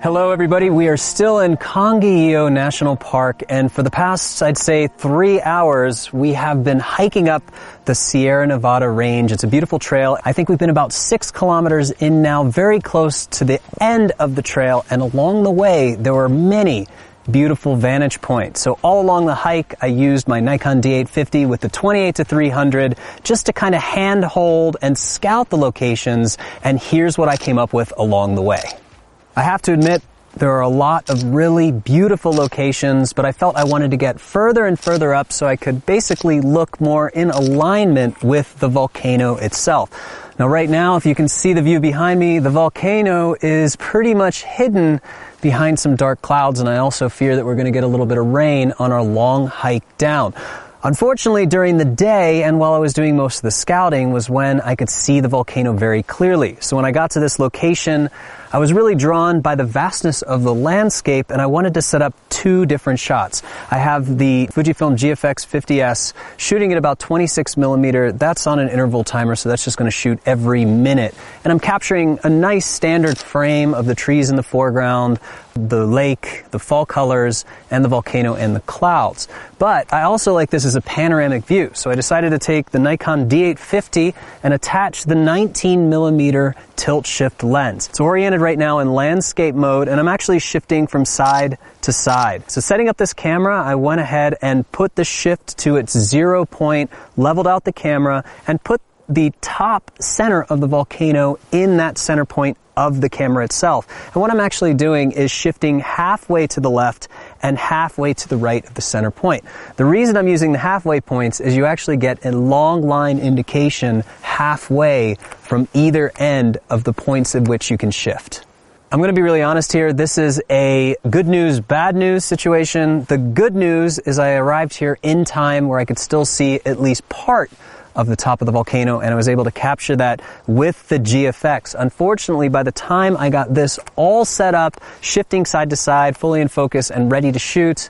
Hello everybody, we are still in Canguillo National Park, and for the past, I'd say, 3 hours, we have been hiking up the Sierra Nevada range. It's a beautiful trail. I think we've been about 6 kilometers in now, very close to the end of the trail, and along the way, there were many beautiful vantage points. So all along the hike, I used my Nikon D850 with the 28-300 just to kind of handhold and scout the locations, and here's what I came up with along the way. I have to admit, there are a lot of really beautiful locations, but I felt I wanted to get further and further up so I could basically look more in alignment with the volcano itself. Now right now, if you can see the view behind me, the volcano is pretty much hidden behind some dark clouds, and I also fear that we're going to get a little bit of rain on our long hike down. Unfortunately, during the day and while I was doing most of the scouting was when I could see the volcano very clearly. So when I got to this location, I was really drawn by the vastness of the landscape, and I wanted to set up 2 different shots. I have the Fujifilm GFX 50S shooting at about 26 millimeter. That's on an interval timer, so that's just going to shoot every minute. And I'm capturing a nice standard frame of the trees in the foreground, the lake, the fall colors, and the volcano and the clouds. But I also like this as a panoramic view, so I decided to take the Nikon D850 and attach the 19 millimeter tilt shift lens. It's oriented right now in landscape mode, and I'm actually shifting from side to side. So setting up this camera, I went ahead and put the shift to its 0 point, leveled out the camera, and put the top center of the volcano in that center point of the camera itself. And what I'm actually doing is shifting halfway to the left and halfway to the right of the center point. The reason I'm using the halfway points is you actually get a long line indication halfway from either end of the points at which you can shift. I'm going to be really honest here. This is a good news, bad news situation. The good news is I arrived here in time where I could still see at least part of the top of the volcano, and I was able to capture that with the GFX. Unfortunately, by the time I got this all set up, shifting side to side, fully in focus and ready to shoot,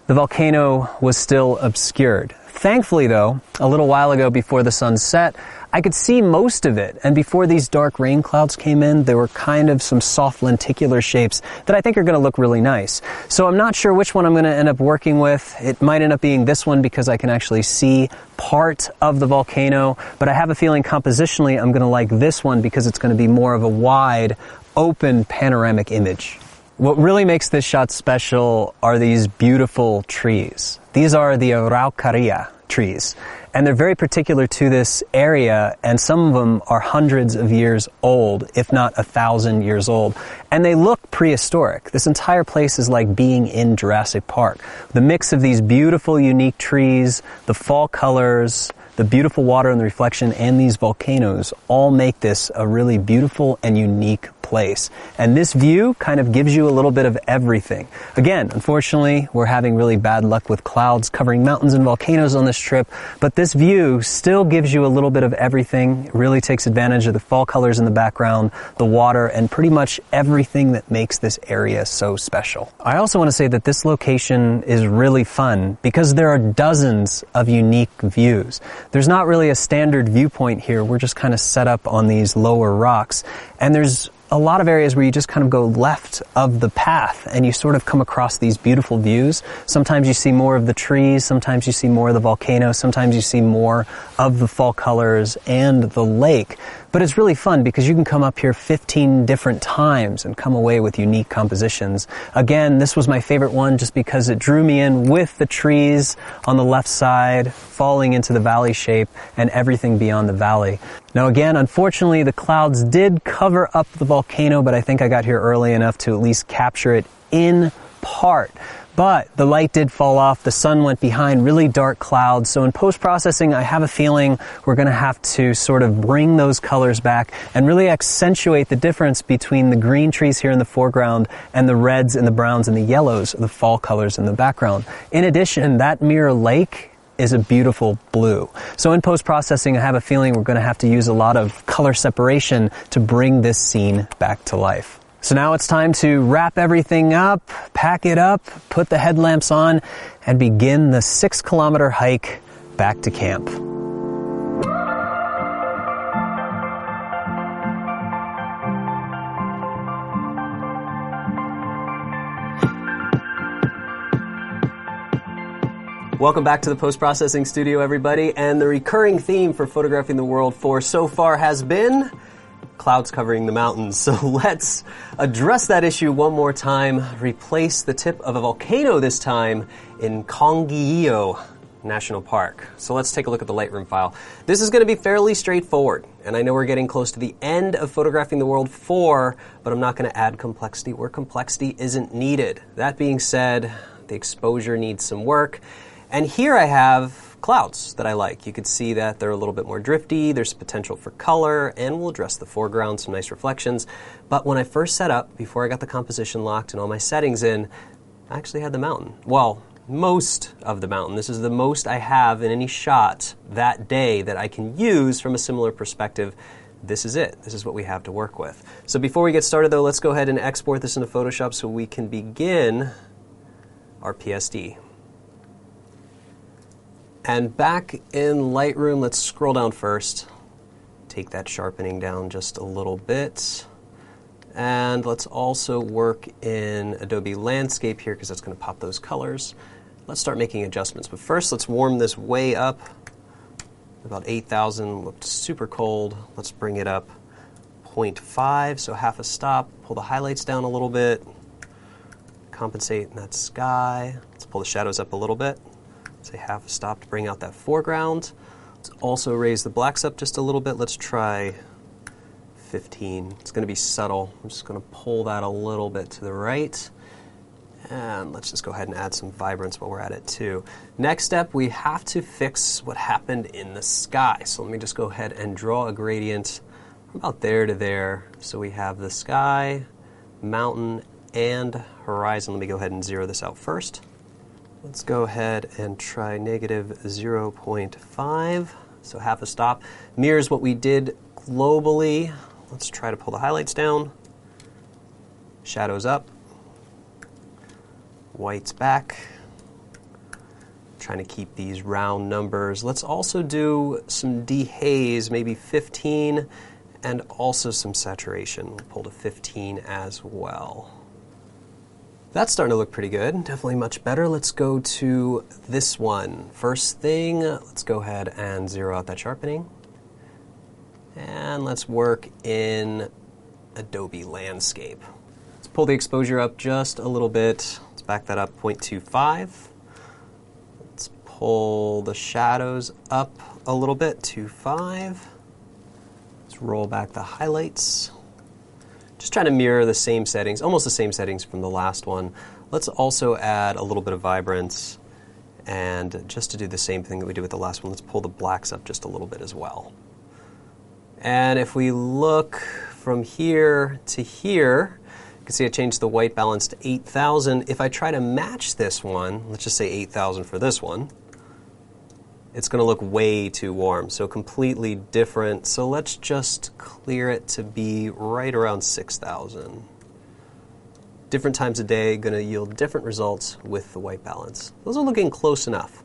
the volcano was still obscured. Thankfully though, a little while ago before the sun set, I could see most of it, and before these dark rain clouds came in, there were kind of some soft lenticular shapes that I think are going to look really nice. So I'm not sure which one I'm going to end up working with. It might end up being this one because I can actually see part of the volcano, but I have a feeling compositionally I'm going to like this one because it's going to be more of a wide, open panoramic image. What really makes this shot special are these beautiful trees. These are the Araucaria trees, and they're very particular to this area, and some of them are hundreds of years old, if not 1,000 years old, and they look prehistoric. This entire place is like being in Jurassic Park. The mix of these beautiful, unique trees, the fall colors, the beautiful water and the reflection, and these volcanoes all make this a really beautiful and unique place. And this view kind of gives you a little bit of everything. Again, unfortunately, we're having really bad luck with clouds covering mountains and volcanoes on this trip, but this view still gives you a little bit of everything. It really takes advantage of the fall colors in the background, the water, and pretty much everything that makes this area so special. I also want to say that this location is really fun because there are dozens of unique views. There's not really a standard viewpoint here. We're just kind of set up on these lower rocks, and there's a lot of areas where you just kind of go left of the path and you sort of come across these beautiful views. Sometimes you see more of the trees, sometimes you see more of the volcano, sometimes you see more of the fall colors and the lake. But it's really fun because you can come up here 15 different times and come away with unique compositions. Again, this was my favorite one just because it drew me in with the trees on the left side, falling into the valley shape, and everything beyond the valley. Now again, unfortunately, the clouds did cover up the volcano, but I think I got here early enough to at least capture it in part. But the light did fall off, the sun went behind really dark clouds, so in post-processing I have a feeling we're going to have to sort of bring those colors back and really accentuate the difference between the green trees here in the foreground and the reds and the browns and the yellows, the fall colors in the background. In addition, that Mirror Lake is a beautiful blue. So in post-processing I have a feeling we're going to have to use a lot of color separation to bring this scene back to life. So now it's time to wrap everything up, pack it up, put the headlamps on, and begin the 6-kilometer hike back to camp. Welcome back to the post-processing studio, everybody. And the recurring theme for Photographing the World 4 so far has been clouds covering the mountains. So let's address that issue one more time. Replace the tip of a volcano this time in Canguillo National Park. So let's take a look at the Lightroom file. This is going to be fairly straightforward, and I know we're getting close to the end of Photographing the World 4, but I'm not going to add complexity where complexity isn't needed. That being said, the exposure needs some work, and here I have clouds that I like. You can see that they're a little bit more drifty, there's potential for color, and we'll address the foreground, some nice reflections. But when I first set up, before I got the composition locked and all my settings in, I actually had the mountain. Well, most of the mountain. This is the most I have in any shot that day that I can use from a similar perspective. This is it. This is what we have to work with. So before we get started though, let's go ahead and export this into Photoshop so we can begin our PSD. And back in Lightroom, let's scroll down first. Take that sharpening down just a little bit. And let's also work in Adobe Landscape here because that's going to pop those colors. Let's start making adjustments. But first, let's warm this way up. About 8,000, looked super cold. Let's bring it up 0.5, so half a stop. Pull the highlights down a little bit. Compensate in that sky. Let's pull the shadows up a little bit. Say half a stop to bring out that foreground. Let's also raise the blacks up just a little bit. Let's try 15. It's going to be subtle. I'm just going to pull that a little bit to the right. And let's just go ahead and add some vibrance while we're at it too. Next step, we have to fix what happened in the sky. So let me just go ahead and draw a gradient from about there to there. So we have the sky, mountain, and horizon. Let me go ahead and zero this out first. Let's go ahead and try negative 0.5. So half a stop. Mirrors what we did globally. Let's try to pull the highlights down. Shadows up. Whites back. Trying to keep these round numbers. Let's also do some dehaze, maybe 15, and also some saturation. We'll pull to 15 as well. That's starting to look pretty good. Definitely much better. Let's go to this one. First thing, let's go ahead and zero out that sharpening. And let's work in Adobe Landscape. Let's pull the exposure up just a little bit. Let's back that up 0.25. Let's pull the shadows up a little bit, 2.5. Let's roll back the highlights. Just trying to mirror the same settings, almost the same settings from the last one. Let's also add a little bit of vibrance. And just to do the same thing that we did with the last one, let's pull the blacks up just a little bit as well. And if we look from here to here, you can see I changed the white balance to 8,000. If I try to match this one, let's just say 8,000 for this one, it's going to look way too warm, so completely different. So let's just clear it to be right around 6,000. Different times a day, going to yield different results with the white balance. Those are looking close enough.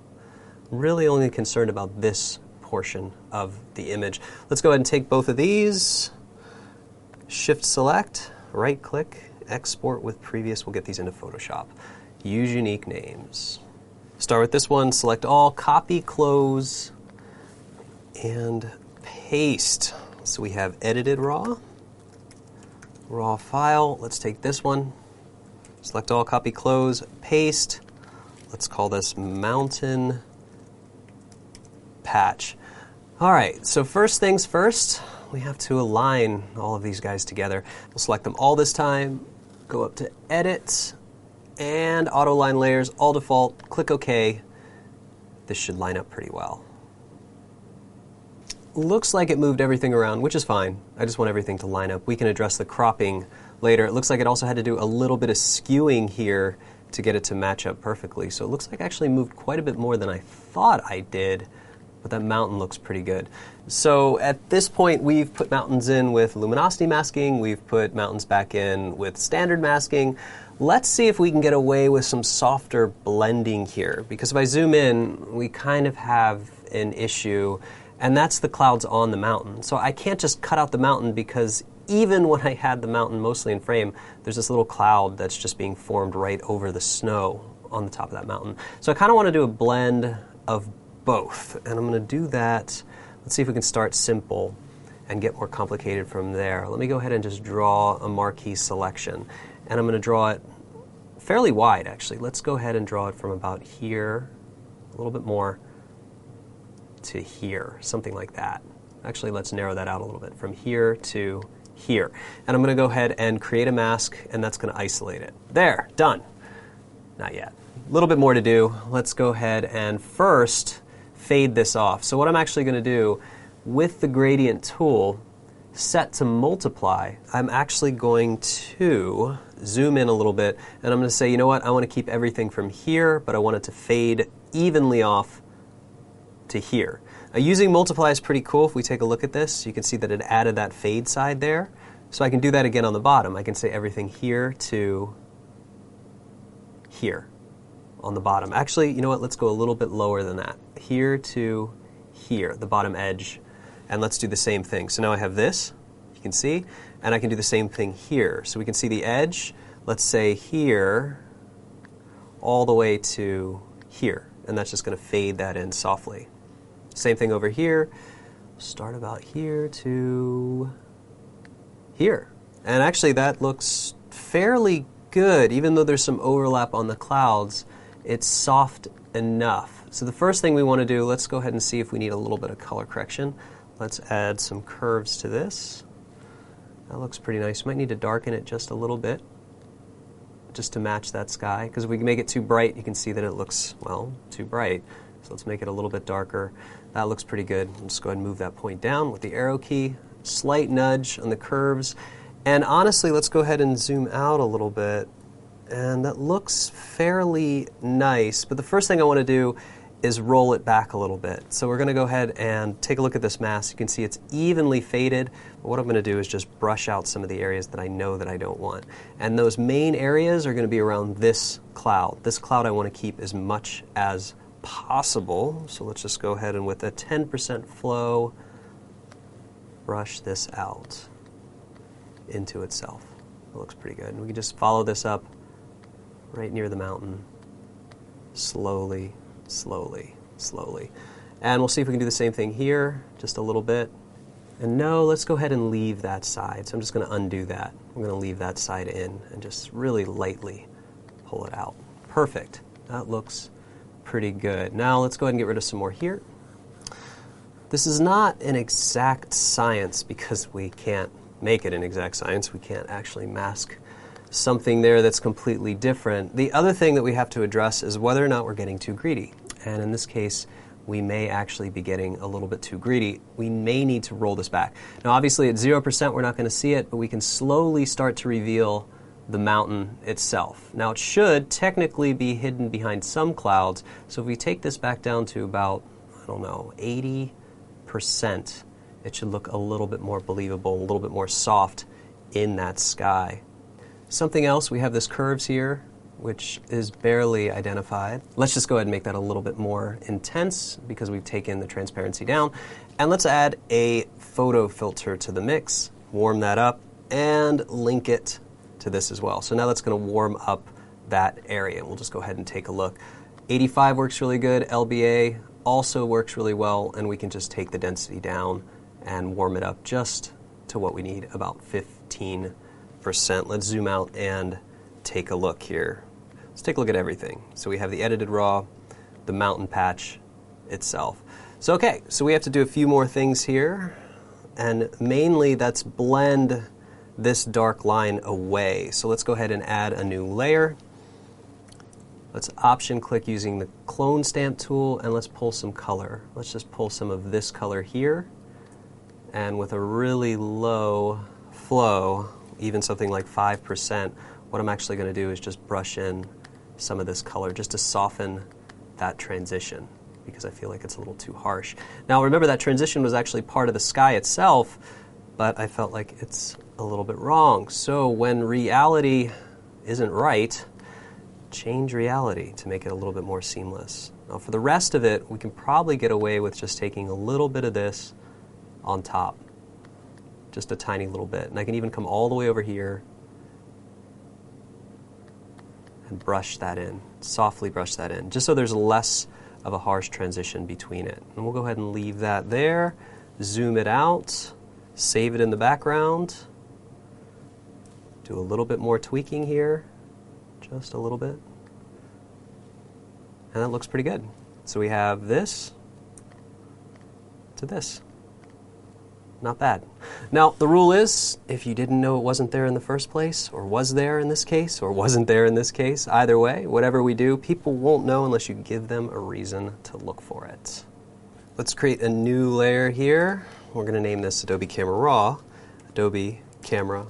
Really only concerned about this portion of the image. Let's go ahead and take both of these, Shift Select, right click, Export with Previous. We'll get these into Photoshop. Use unique names. Start with this one, select all, copy, close, and paste. So we have edited raw file. Let's take this one, select all, copy, close, paste. Let's call this mountain patch. All right, so first things first, we have to align all of these guys together. We'll select them all this time, go up to Edit, and Auto Line Layers, all default, click OK. This should line up pretty well. Looks like it moved everything around, which is fine. I just want everything to line up. We can address the cropping later. It looks like it also had to do a little bit of skewing here to get it to match up perfectly. So it looks like I actually moved quite a bit more than I thought I did, but that mountain looks pretty good. So at this point, we've put mountains in with luminosity masking. We've put mountains back in with standard masking. Let's see if we can get away with some softer blending here, because if I zoom in, we kind of have an issue, and that's the clouds on the mountain. So I can't just cut out the mountain, because even when I had the mountain mostly in frame, there's this little cloud that's just being formed right over the snow on the top of that mountain. So I kind of want to do a blend of both, and I'm going to do that. Let's see if we can start simple and get more complicated from there. Let me go ahead and just draw a marquee selection, and I'm going to draw it fairly wide, actually. Let's go ahead and draw it from about here, a little bit more, to here, something like that. Actually, let's narrow that out a little bit, from here to here. And I'm going to go ahead and create a mask, and that's going to isolate it. There, done. Not yet. A little bit more to do. Let's go ahead and first fade this off. So what I'm actually going to do with the gradient tool set to multiply, I'm actually going to zoom in a little bit, and I'm going to say, you know what, I want to keep everything from here, but I want it to fade evenly off to here. Using multiply is pretty cool. If we take a look at this, you can see that it added that fade side there. So I can do that again on the bottom. I can say everything here to here on the bottom. Actually, you know what, let's go a little bit lower than that. Here to here, the bottom edge. And let's do the same thing. So now I have this, you can see, and I can do the same thing here. So we can see the edge, let's say here, all the way to here. And that's just going to fade that in softly. Same thing over here. Start about here to here. And actually that looks fairly good. Even though there's some overlap on the clouds, it's soft enough. So the first thing we want to do, let's go ahead and see if we need a little bit of color correction. Let's add some curves to this. That looks pretty nice. Might need to darken it just a little bit, just to match that sky. Because if we make it too bright, you can see that it looks, well, too bright. So let's make it a little bit darker. That looks pretty good. I'll just go ahead and move that point down with the arrow key. Slight nudge on the curves. And honestly, let's go ahead and zoom out a little bit. And that looks fairly nice. But the first thing I want to do is roll it back a little bit. So we're going to go ahead and take a look at this mask. You can see it's evenly faded. But what I'm going to do is just brush out some of the areas that I know that I don't want. And those main areas are going to be around this cloud. This cloud I want to keep as much as possible. So let's just go ahead and with a 10% flow, brush this out into itself. It looks pretty good. And we can just follow this up right near the mountain, slowly, slowly, slowly. And we'll see if we can do the same thing here, just a little bit. And no, let's go ahead and leave that side. So I'm just going to undo that. I'm going to leave that side in and just really lightly pull it out. Perfect. That looks pretty good. Now let's go ahead and get rid of some more here. This is not an exact science because we can't make it an exact science. We can't actually mask something there that's completely different. The other thing that we have to address is whether or not we're getting too greedy. And in this case, we may actually be getting a little bit too greedy. We may need to roll this back. Now obviously at 0% we're not going to see it, but we can slowly start to reveal the mountain itself. Now it should technically be hidden behind some clouds, so if we take this back down to about, I don't know, 80%, it should look a little bit more believable, a little bit more soft in that sky. Something else, we have this curves here, which is barely identified. Let's just go ahead and make that a little bit more intense because we've taken the transparency down. And let's add a photo filter to the mix, warm that up, and link it to this as well. So now that's going to warm up that area. We'll just go ahead and take a look. 85 works really good. LBA also works really well, and we can just take the density down and warm it up just to what we need, about 15%. Let's zoom out and take a look here. Let's take a look at everything. So we have the edited raw, the mountain patch itself. So okay, so we have to do a few more things here, and mainly that's blend this dark line away. So let's go ahead and add a new layer. Let's option click using the clone stamp tool, and let's pull some color. Let's just pull some of this color here, and with a really low flow, even something like 5%, what I'm actually going to do is just brush in some of this color just to soften that transition, because I feel like it's a little too harsh. Now remember, that transition was actually part of the sky itself, but I felt like it's a little bit wrong. So when reality isn't right, change reality to make it a little bit more seamless. Now for the rest of it, we can probably get away with just taking a little bit of this on top, just a tiny little bit. And I can even come all the way over here and brush that in, softly brush that in, just so there's less of a harsh transition between it. And we'll go ahead and leave that there, zoom it out, save it in the background, do a little bit more tweaking here, just a little bit, and that looks pretty good. So we have this to this. Not bad. Now, the rule is, if you didn't know it wasn't there in the first place, or was there in this case, or wasn't there in this case, either way, whatever we do, people won't know unless you give them a reason to look for it. Let's create a new layer here. We're going to name this Adobe Camera Raw, Adobe Camera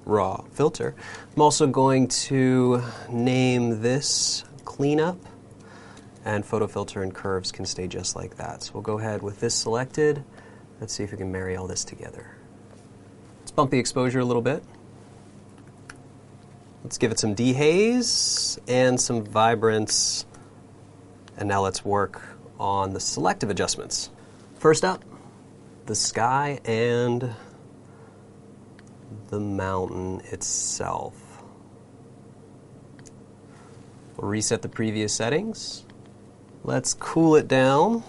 Raw Filter. I'm also going to name this Cleanup, and Photo Filter and Curves can stay just like that. So we'll go ahead with this selected. Let's see if we can marry all this together. Let's bump the exposure a little bit. Let's give it some dehaze and some vibrance. And now let's work on the selective adjustments. First up, the sky and the mountain itself. We'll reset the previous settings. Let's cool it down.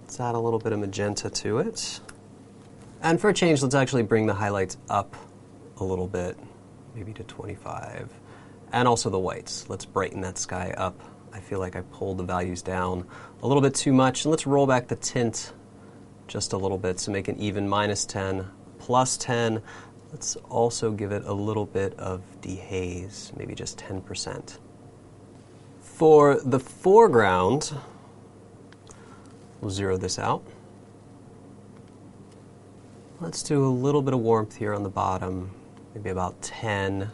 Let's add a little bit of magenta to it. And for a change, let's actually bring the highlights up a little bit, maybe to 25. And also the whites. Let's brighten that sky up. I feel like I pulled the values down a little bit too much. And let's roll back the tint just a little bit to make it even -10, +10. Let's also give it a little bit of dehaze, maybe just 10%. For the foreground, we'll zero this out. Let's do a little bit of warmth here on the bottom, maybe about 10.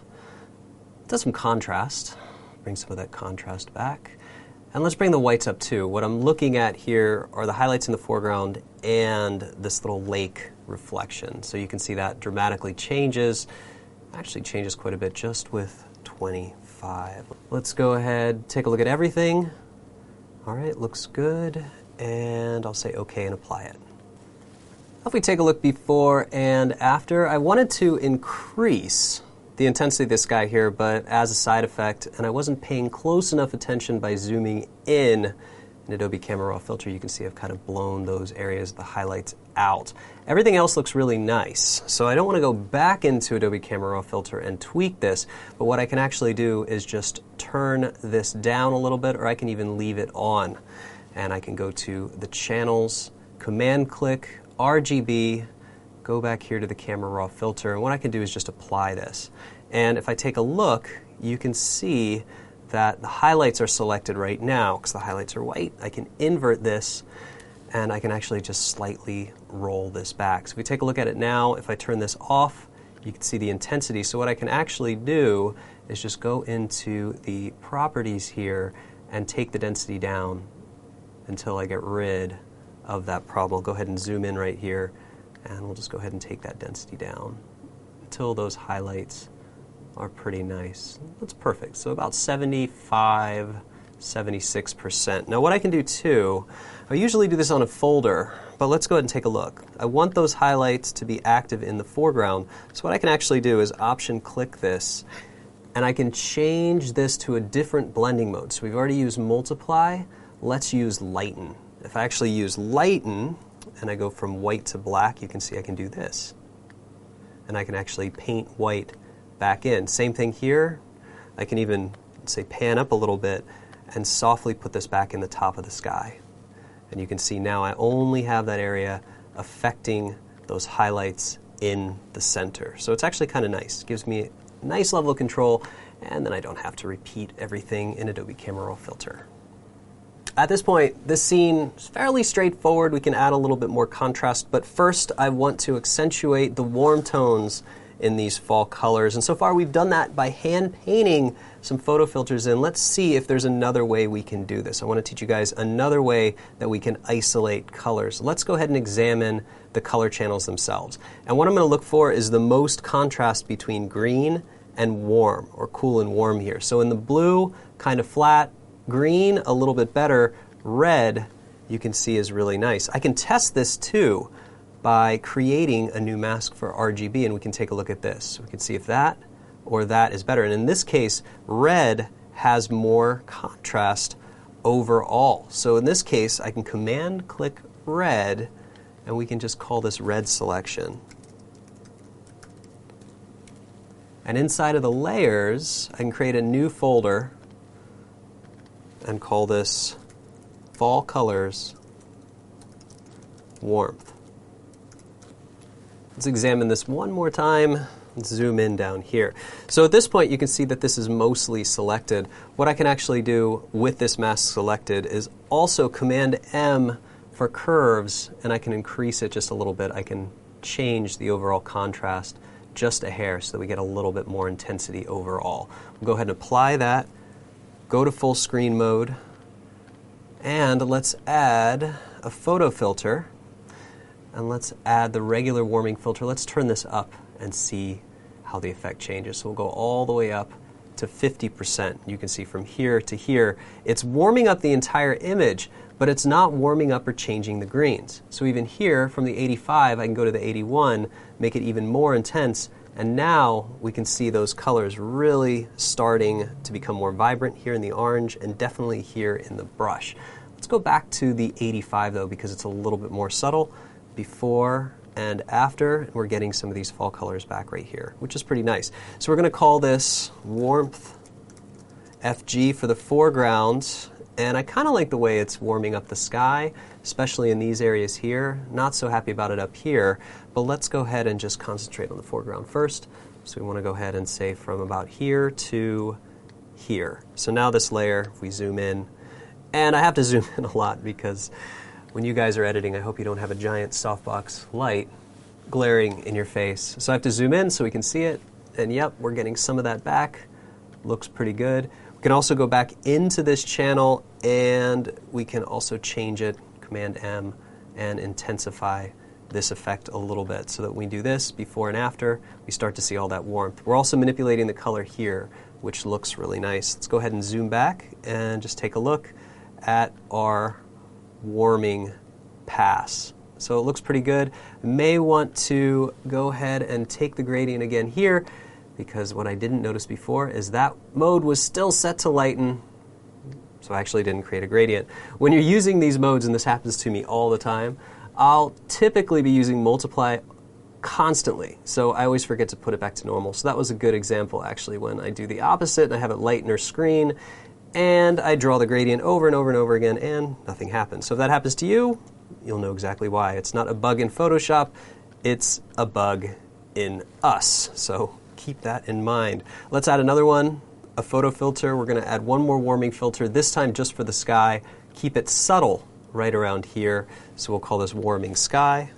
Does some contrast. Bring some of that contrast back. And let's bring the whites up too. What I'm looking at here are the highlights in the foreground and this little lake reflection. So you can see that dramatically changes. Actually changes quite a bit just with 25. Let's go ahead, take a look at everything. All right, looks good. And I'll say OK and apply it. If we take a look before and after, I wanted to increase the intensity of this guy here, but as a side effect, and I wasn't paying close enough attention by zooming in Adobe Camera Raw Filter, you can see I've kind of blown those areas, the highlights out. Everything else looks really nice, so I don't want to go back into Adobe Camera Raw Filter and tweak this, but what I can actually do is just turn this down a little bit, or I can even leave it on. And I can go to the channels, command click, RGB, go back here to the Camera Raw Filter, and what I can do is just apply this. And if I take a look, you can see that the highlights are selected right now, because the highlights are white. I can invert this, and I can actually just slightly roll this back. So if we take a look at it now, if I turn this off, you can see the intensity. So what I can actually do is just go into the properties here and take the density down until I get rid of that problem. I'll go ahead and zoom in right here, and we'll just go ahead and take that density down until those highlights are pretty nice. That's perfect. So about 75, 76%. Now what I can do too, I usually do this on a folder, but let's go ahead and take a look. I want those highlights to be active in the foreground. So what I can actually do is option click this, and I can change this to a different blending mode. So we've already used multiply. Let's use lighten. If I actually use lighten and I go from white to black, you can see I can do this. And I can actually paint white back in. Same thing here. I can even, say, pan up a little bit and softly put this back in the top of the sky. And you can see now I only have that area affecting those highlights in the center. So it's actually kind of nice. It gives me a nice level of control, and then I don't have to repeat everything in Adobe Camera Raw Filter. At this point, this scene is fairly straightforward. We can add a little bit more contrast, but first I want to accentuate the warm tones in these fall colors. And so far we've done that by hand painting some photo filters in. Let's see if there's another way we can do this. I want to teach you guys another way that we can isolate colors. Let's go ahead and examine the color channels themselves. And what I'm going to look for is the most contrast between green and warm, or cool and warm here. So in the blue, kind of flat, green, a little bit better, red, you can see is really nice. I can test this too by creating a new mask for RGB, and we can take a look at this. We can see if that or that is better. And in this case, red has more contrast overall. So in this case, I can command click red, and we can just call this red selection. And inside of the layers, I can create a new folder and call this Fall Colors Warmth. Let's examine this one more time. Let's zoom in down here. So at this point, you can see that this is mostly selected. What I can actually do with this mask selected is also Command M for curves, and I can increase it just a little bit. I can change the overall contrast just a hair so that we get a little bit more intensity overall. We'll go ahead and apply that, go to full screen mode, and let's add a photo filter, and let's add the regular warming filter. Let's turn this up and see how the effect changes. So we'll go all the way up to 50%. You can see from here to here, it's warming up the entire image, but it's not warming up or changing the greens. So even here, from the 85, I can go to the 81, make it even more intense, and now we can see those colors really starting to become more vibrant here in the orange and definitely here in the brush. Let's go back to the 85 though, because it's a little bit more subtle. Before and after, we're getting some of these fall colors back right here, which is pretty nice. So we're going to call this Warmth FG for the foreground, and I kind of like the way it's warming up the sky, especially in these areas here. Not so happy about it up here, but let's go ahead and just concentrate on the foreground first. So we want to go ahead and say from about here to here. So now this layer, if we zoom in, and I have to zoom in a lot because when you guys are editing, I hope you don't have a giant softbox light glaring in your face. So I have to zoom in so we can see it. And yep, we're getting some of that back. Looks pretty good. We can also go back into this channel and we can also change it, Command M, and intensify this effect a little bit so that when we do this before and after, we start to see all that warmth. We're also manipulating the color here, which looks really nice. Let's go ahead and zoom back and just take a look at our warming pass. So it looks pretty good. May want to go ahead and take the gradient again here, because what I didn't notice before is that mode was still set to lighten, so I actually didn't create a gradient. When you're using these modes, and this happens to me all the time, I'll typically be using multiply constantly, so I always forget to put it back to normal. So that was a good example actually when I do the opposite and I have it lighten or screen, and I draw the gradient over and over and over again, and nothing happens. So if that happens to you, you'll know exactly why. It's not a bug in Photoshop, it's a bug in us. So keep that in mind. Let's add another one, a photo filter. We're going to add one more warming filter, this time just for the sky. Keep it subtle right around here. So we'll call this Warming Sky.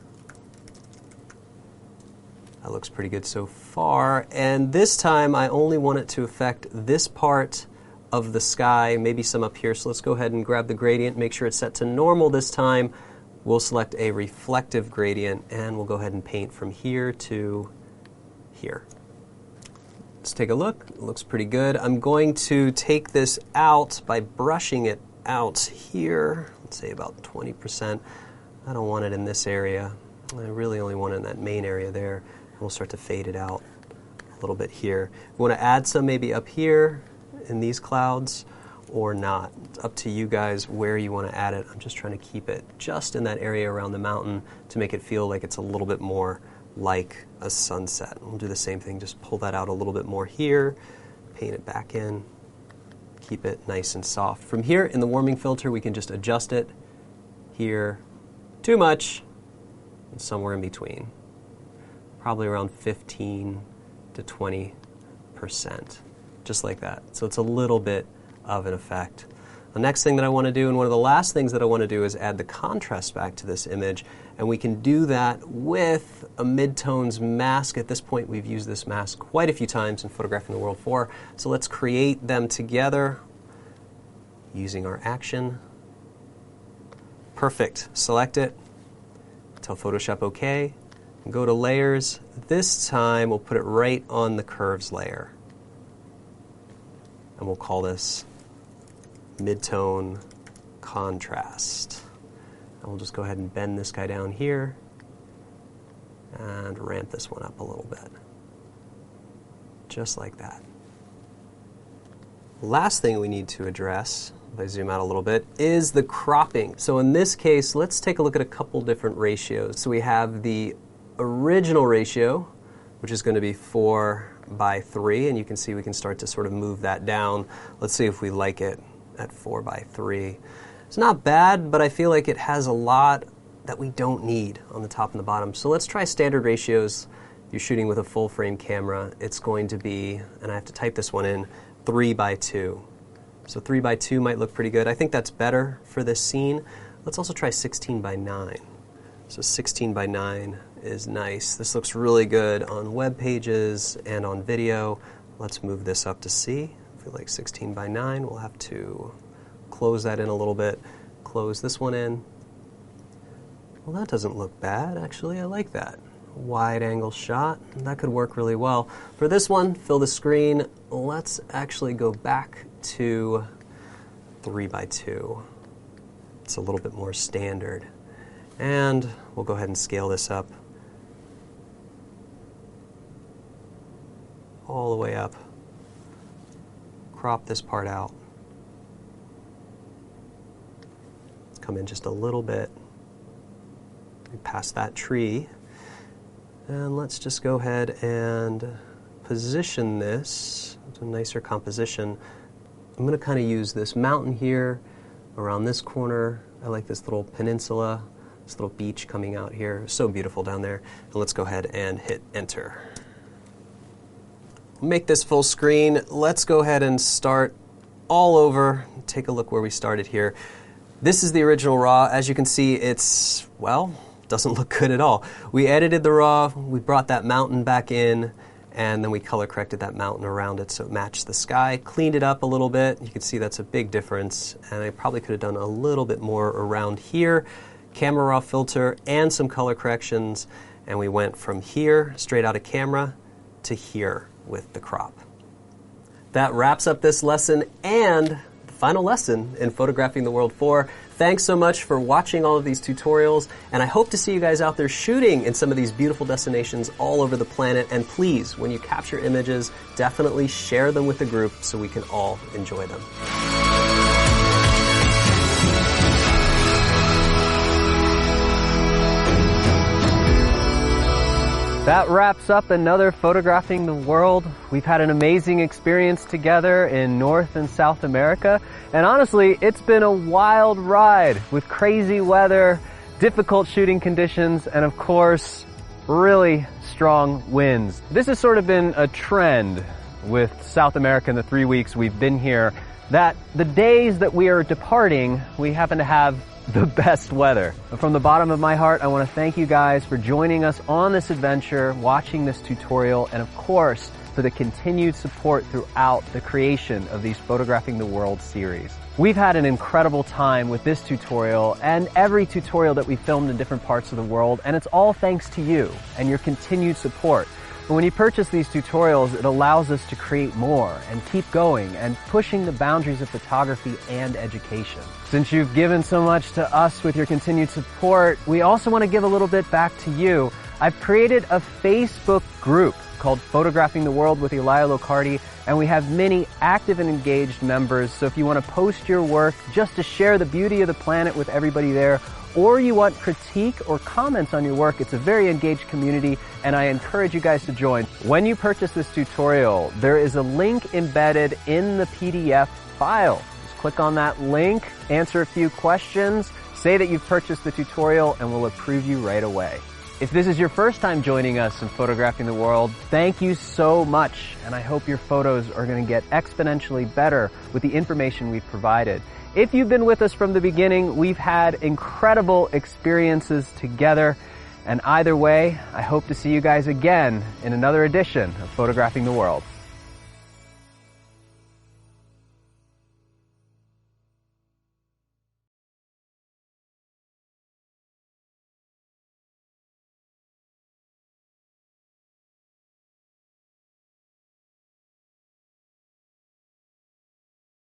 That looks pretty good so far. And this time I only want it to affect this part of the sky, maybe some up here. So let's go ahead and grab the gradient, make sure it's set to normal this time. We'll select a reflective gradient and we'll go ahead and paint from here to here. Let's take a look. It looks pretty good. I'm going to take this out by brushing it out here. Let's say about 20%. I don't want it in this area. I really only want it in that main area there. And we'll start to fade it out a little bit here. We want to add some maybe up here in these clouds or not. It's up to you guys where you want to add it. I'm just trying to keep it just in that area around the mountain to make it feel like it's a little bit more like a sunset. We'll do the same thing, just pull that out a little bit more here, paint it back in, keep it nice and soft. From here in the warming filter, we can just adjust it here, too much, and somewhere in between. Probably around 15 to 20%, just like that. So it's a little bit of an effect. The next thing that I want to do, and one of the last things that I want to do, is add the contrast back to this image, and we can do that with a midtones mask. At this point, we've used this mask quite a few times in Photographing the World 4, so let's create them together using our action. Perfect. Select it, tell Photoshop OK, and go to Layers. This time, we'll put it right on the curves layer, and we'll call this Midtone Contrast. And we'll just go ahead and bend this guy down here and ramp this one up a little bit. just like that. Last thing we need to address, if I zoom out a little bit, is the cropping. So in this case, let's take a look at a couple different ratios. So we have the original ratio, which is going to be 4:3, and you can see we can start to sort of move that down. Let's see if we like it at 4:3. It's not bad, but I feel like it has a lot that we don't need on the top and the bottom. So let's try standard ratios. You're shooting with a full frame camera. It's going to be, and I have to type this one in, 3:2. So 3:2 might look pretty good. I think that's better for this scene. Let's also try 16:9. So 16:9 is nice. This looks really good on web pages and on video. Let's move this up to C. I feel like 16:9. We'll have to close that in a little bit. Close this one in. Well, that doesn't look bad, actually. I like that. Wide angle shot. That could work really well. For this one, fill the screen. Let's actually go back to 3:2. It's a little bit more standard. And we'll go ahead and scale this up all the way up. Crop this part out. Let's come in just a little bit past that tree. And let's just go ahead and position this. It's a nicer composition. I'm going to kind of use this mountain here around this corner. I like this little peninsula, this little beach coming out here. So beautiful down there. And let's go ahead and hit enter. Make this full screen. Let's go ahead and start all over. Take a look where we started here. This is the original RAW. As you can see, it's, well, doesn't look good at all. We edited the RAW, we brought that mountain back in, and then we color corrected that mountain around it so it matched the sky, cleaned it up a little bit. You can see that's a big difference, and I probably could have done a little bit more around here. Camera raw filter and some color corrections, and we went from here, straight out of camera, to here with the crop. That wraps up this lesson and the final lesson in Photographing the World 4. Thanks so much for watching all of these tutorials, and I hope to see you guys out there shooting in some of these beautiful destinations all over the planet. And please, when you capture images, definitely share them with the group so we can all enjoy them. That wraps up another Photographing the World. We've had an amazing experience together in North and South America. And honestly, it's been a wild ride with crazy weather, difficult shooting conditions, and of course, really strong winds. This has sort of been a trend with South America in the 3 weeks we've been here, that the days that we are departing, we happen to have the best weather. From the bottom of my heart, I want to thank you guys for joining us on this adventure, watching this tutorial, and of course, for the continued support throughout the creation of these Photographing the World series. We've had an incredible time with this tutorial and every tutorial that we filmed in different parts of the world, and it's all thanks to you and your continued support. But when you purchase these tutorials, it allows us to create more and keep going and pushing the boundaries of photography and education. Since you've given so much to us with your continued support, we also want to give a little bit back to you. I've created a Facebook group called Photographing the World with Elia Locardi, and we have many active and engaged members. So if you want to post your work just to share the beauty of the planet with everybody there, or you want critique or comments on your work, it's a very engaged community, and I encourage you guys to join. When you purchase this tutorial, there is a link embedded in the PDF file. Just click on that link, answer a few questions, say that you've purchased the tutorial, and we'll approve you right away. If this is your first time joining us in Photographing the World, thank you so much, and I hope your photos are going to get exponentially better with the information we've provided. If you've been with us from the beginning, we've had incredible experiences together, and either way, I hope to see you guys again in another edition of Photographing the World.